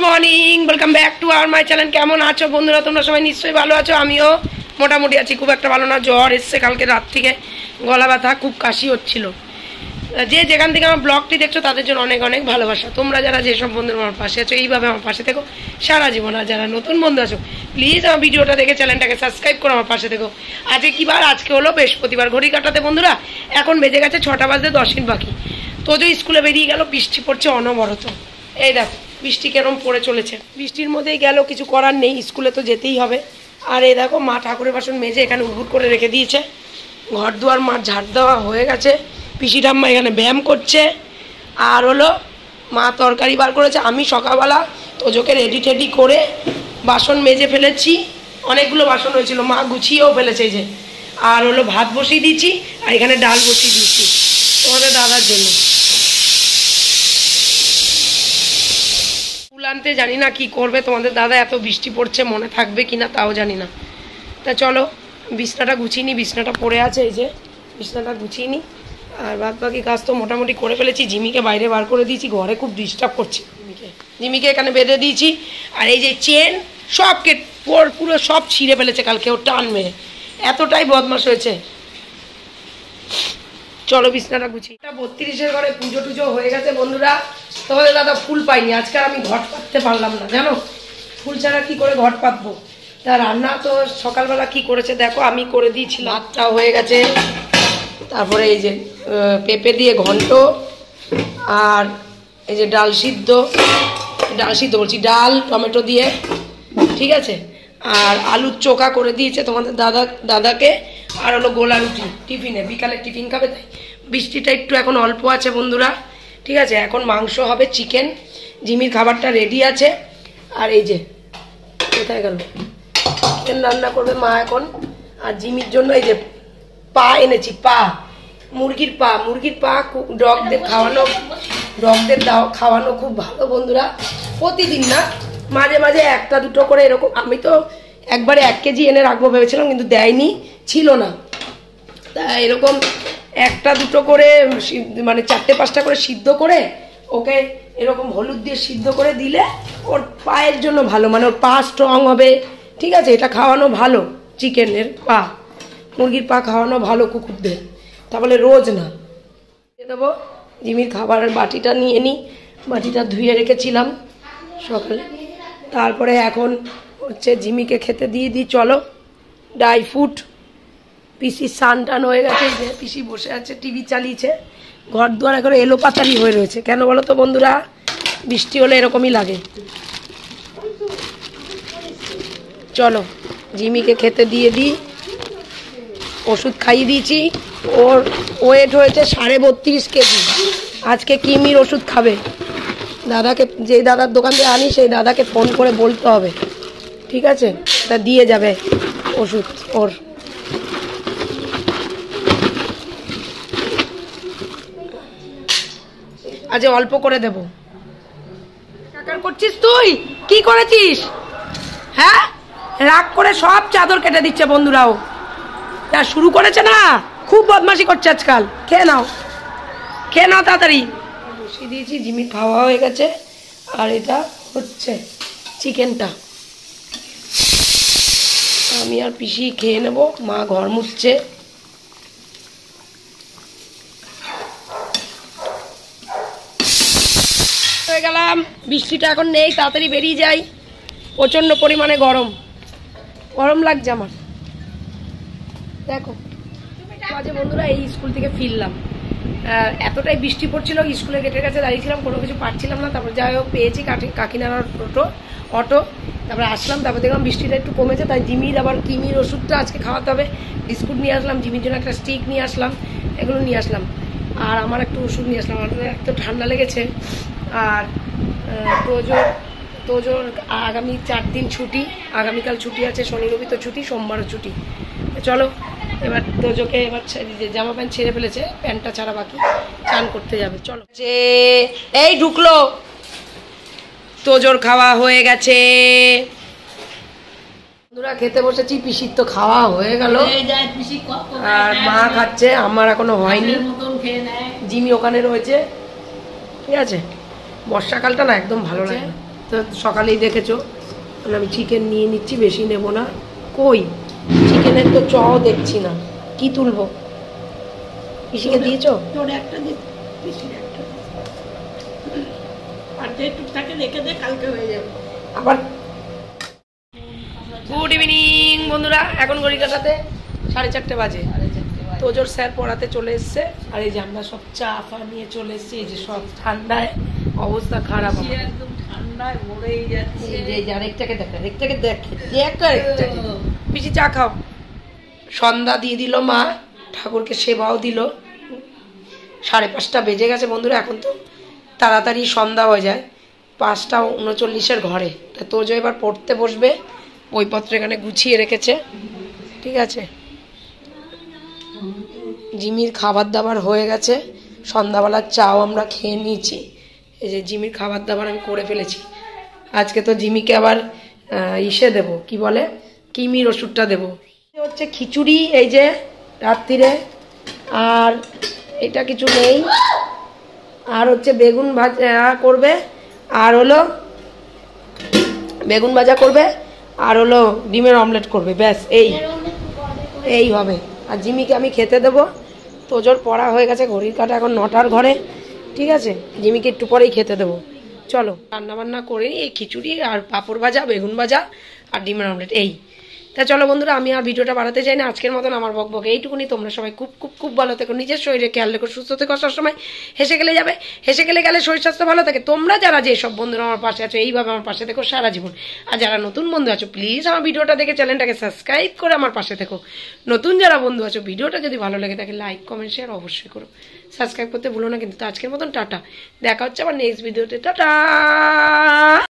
Morning, welcome back to our my channel. কেমন আছো বন্ধুরা? তোমরা সবাই নিশ্চয়ই ভালো আছো। আমিও মোটামুটি আছি, খুব একটা ভালো না। জ্বর এসছে কালকে রাত থেকে, গলা ব্যথা, খুব কাশি হচ্ছিল। যে যেখান থেকে আমার ব্লগটি দেখছো তাদের জন্য অনেক অনেক ভালোবাসা। তোমরা যারা যেসব বন্ধুরা আমার পাশে আছো, এইভাবে আমার পাশে থেকো সারা জীবন। আর যারা নতুন বন্ধু আছো, প্লিজ আমার ভিডিওটা দেখে চ্যানেলটাকে সাবস্ক্রাইব করো, আমার পাশে থেকো। আজকে কী বার? আজকে হলো বৃহস্পতিবার। ঘড়ি কাটাতে বন্ধুরা এখন বেজে গেছে 6টা বাজতে 10 মিনিট বাকি। তোজো স্কুলে বেরিয়ে গেল, বৃষ্টি পড়ছে অনবরত। এই দেখো বৃষ্টি কেরম পড়ে চলেছে। বৃষ্টির মধ্যেই গেল, কিছু করার নেই, স্কুলে তো যেতেই হবে। আর এই দেখো মা ঠাকুরের বাসন মেজে এখানে উবুর করে রেখে দিয়েছে। ঘর দুয়ার মা ঝাড় দেওয়া হয়ে গেছে। পিসি ঠাম্মা এখানে ব্যায়াম করছে। আর হলো মা তরকারি বার করেছে। আমি সকালবেলা তোজোকে রেডি টেডি করে বাসন মেজে ফেলেছি। অনেকগুলো বাসন হয়েছিল, মা গুছিয়েও ফেলেছে যে। আর হলো ভাত বসিয়ে দিয়েছি, আর এখানে ডাল বসিয়ে দিয়েছি তোমাদের দাদার জন্য। ফুল আনতে জানি না কি করবে তোমাদের দাদা, এত বৃষ্টি পড়ছে, মনে থাকবে কিনা তাও জানি না। তা চলো বিছনাটা গুছিয়ে নিই। বিছনাটা পড়ে আছে, এই যে বিছনাটা গুছিয়ে নিই। আর বাদ বাকি কাজ তো মোটামুটি করে ফেলেছি। জিমিকে বাইরে বার করে দিয়েছি, ঘরে খুব ডিস্টার্ব করছে। জিমিকে এখানে বেঁধে দিয়েছি। আর এই যে চেন সব পুরো সব ছিঁড়ে ফেলেছে কালকে ও টান মেরে, এতটাই বদমাশ হয়েছে। চলো বিছনাটা গুছিয়ে। 32-এর ঘরে পুজো টুজো হয়ে গেছে বন্ধুরা। তোমাদের দাদা ফুল পাইনি আজকে, আমি ঘট পাততে পারলাম না জানো, ফুল ছাড়া কি করে ঘট পাতবো। তা রান্না তো সকালবেলা কি করেছে দেখো, আমি করে দিয়েছিলাম। ভাতটা হয়ে গেছে, তারপরে এই যে পেঁপে দিয়ে ঘন্ট, আর এই যে ডাল সিদ্ধ বলছি, ডাল টমেটো দিয়ে, ঠিক আছে। আর আলুর চোখা করে দিয়েছে তোমাদের দাদাকে। আর হলো গোলা রুটি টিফিনে, বিকালে টিফিন খাবে তাই। বৃষ্টিটা একটু এখন অল্প আছে বন্ধুরা, ঠিক আছে। এখন মাংস হবে, চিকেন। জিমির খাবারটা রেডি আছে। আর এই যে কোথায় গেল, চিকেন রান্না করবে মা এখন। আর জিমির জন্য এই যে পা এনেছি, মুরগির পা ডগদের খাওয়ানো খুব ভালো বন্ধুরা। প্রতিদিন না, মাঝে মাঝে একটা দুটো করে এরকম। আমি তো একবারে 1 কেজি এনে রাখবো ভেবেছিলাম, কিন্তু দেয়নি, ছিল না। তা এরকম একটা দুটো করে মানে 4-5টা করে সিদ্ধ করে ওকে এরকম হলুদ দিয়ে সিদ্ধ করে দিলে ওর পায়ের জন্য ভালো, মানে ওর পা স্ট্রং হবে, ঠিক আছে। এটা খাওয়ানো ভালো, চিকেনের পা, মুরগির পা খাওয়ানো ভালো কুকুরদের, তাহলে রোজ না। দিয়ে দেবো জিমির খাবারের বাটিটা নিয়ে নিই। বাটিটা ধুয়ে রেখেছিলাম সকালে। তারপরে এখন হচ্ছে জিমিকে খেতে দিয়ে দিই। চলো ড্রাই ফ্রুট। পিসি স্নান টান হয়ে গেছে, যে পিসি বসে আছে, টিভি চালিয়েছে। ঘর দুয়ার এখন এলোপাতারি হয়ে রয়েছে। কেন বলো তো বন্ধুরা, বৃষ্টি হলে এরকমই লাগে। চলো জিমিকে খেতে দিয়ে দিই। ওষুধ খাইয়ে দিয়েছি। ওর ওয়েট হয়েছে 32.5 কেজি। আজকে কিমির ওষুধ খাবে। দাদাকে, যেই দাদার দোকান থেকে আনি সেই দাদাকে ফোন করে বলতে হবে, ঠিক আছে। তা দিয়ে যাবে ওষুধ ওর। আজ অল্প করে দেব। কাকার করছিস তুই, কি করেছিস? হ্যাঁ, রাগ করে সব চাদর কেটে দিচ্ছে বন্ধুরাও। যা শুরু করেছে না, খুব বদমাশি করছে আজকাল। খেয়ে নাও তাড়াতাড়ি। বসিয়ে দিয়েছি, জিমির খাওয়া হয়ে গেছে। আর এটা হচ্ছে চিকেনটা, আমি আর পিসি খেয়ে নেব। মা ঘর মুছছে। হয়ে গেলাম। বৃষ্টিটা এখন নেই, তাড়াতাড়ি বেরিয়ে যাই। প্রচণ্ড পরিমাণে গরম লাগছে আমার। দেখো মাঝে বন্ধুরা এই স্কুল থেকে ফিরলাম, এতটাই বৃষ্টি পড়ছিল, স্কুলের গেটের কাছে দাঁড়িয়েছিলাম, কোনো কিছু পাচ্ছিলাম না। তারপর যাই হোক পেয়েছি কাকিনাড়ার অটো। তারপরে আসলাম, তারপর দেখলাম বৃষ্টিটা একটু কমেছে। তাই জিমির আবার কিমির ওষুধটা আজকে খাওয়াতে হবে। বিস্কুট নিয়ে আসলাম, জিমির জন্য একটা স্টিক নিয়ে আসলাম, এগুলো নিয়ে আসলাম। আর আমার একটু ওষুধ নিয়ে আসলাম, আমার একটু ঠান্ডা লেগেছে। আর তোজোর আগামী 4 দিন ছুটি। আগামীকাল ছুটি আছে, শনি রবি তো ছুটি, সোমবারও ছুটি। চলো এবার তোজোকে এবার জামা প্যান্ট ছেড়ে ফেলেছে, প্যান্টটা ছাড়া বাকি, চান করতে যাবে। চলো এই ঢুকলো। তোজোর খাওয়া হয়ে গেছে বন্ধুরা, খেতে বসেছি। পিসির তো খাওয়া হয়ে গেল, আর মা খাচ্ছে, আমার এখনো হয়নি। জিমি ওখানে রয়েছে, ঠিক আছে। বর্ষাকালটা না একদম ভালো লাগে। তো সকালেই দেখেছো আমি চিকেন নিয়ে নিচ্ছি, বেশি নেব না। কই চিকেনের তো চও দেখছি না, কি তুলবো? পিসিকে দিয়েছো? তোর একটা দিন, পিসির একটা আর যেটুকটাকে রেখে দে, কালকে হয়ে যাবে আবার। গুড ইভিনিং বন্ধুরা, এখন ঘড়ি কাটাতে 4:30 বাজে। তোজোর স্যার পড়াতে চলে এসছে, আর এই যে আমরা সব চা ফা নিয়ে চলে এসছি। এই যে সব ঠান্ডায় অবস্থা খারাপ, একদম ঠান্ডায় মরেই যাচ্ছে। এই যে আরেকটাকে দেখ, আরেকটাকে দেখ, দেখ আরেকটাকে। পিসি চা খাও। সন্ধ্যা দিয়ে দিল মা, ঠাকুরকে সেবাও দিল। 5:30 বেজে গেছে বন্ধুরা। এখন তো তাড়াতাড়ি সন্ধ্যা হয়ে যায়, 5:39 ঘরে। তা তোজো এবার পড়তে বসবে, বইপত্র এখানে গুছিয়ে রেখেছে, ঠিক আছে। জিমির খাবার দাবার হয়ে গেছে, সন্ধ্যাবেলার চাও আমরা খেয়ে নিয়েছি। এই যে জিমির খাবার দাবার আমি করে ফেলেছি। আজকে তো জিমিকে আবার ইসে দেবো, কি বলে, কিমির ওষুধটা দেবো। হচ্ছে খিচুড়ি এই যে রাত্রিরে, আর এটা কিছু নেই। আর হচ্ছে বেগুন ভাজা করবে, আর হলো বেগুন ভাজা করবে, আর হলো ডিমের অমলেট করবে, ব্যাস এই হবে। আর জিমিকে আমি খেতে দেবো। তোজোর পড়া হয়ে গেছে, ঘড়ির কাটা এখন 9টার ঘরে, ঠিক আছে। জিমিকে একটু পরেই খেতে দেবো। চলো রান্নাবান্না করে এই খিচুড়ি আর পাঁপড় ভাজা, বেগুন ভাজা আর ডিমের অমলেট এই। তা চলো বন্ধুরা, আমি আর ভিডিওটা বাড়াতে চাই না। আজকের মতন আমার বকবক এইটুকুনি। তোমরা সবাই খুব খুব খুব ভালো থেকো, নিজের শরীরে খেয়াল রেখো, সুস্থ থেকো সবসময়। হেসে গেলে যাবে, হেসে গেলে শরীর স্বাস্থ্য ভালো থাকে। তোমরা যারা যে সব বন্ধুরা আমার পাশে আছো, এইভাবে আমার পাশে থেকো সারা জীবন। আর যারা নতুন বন্ধু আছো, প্লিজ আমার ভিডিওটা দেখে চ্যানেলটাকে সাবস্ক্রাইব করে আমার পাশে থেকো। নতুন যারা বন্ধু আছো, ভিডিওটা যদি ভালো লাগে থাকে লাইক কমেন্ট শেয়ার অবশ্যই করো, সাবস্ক্রাইব করতে ভুলো না কিন্তু। তো আজকের মতন টাটা, দেখা হচ্ছে আবার নেক্সট ভিডিওতে। টাটা।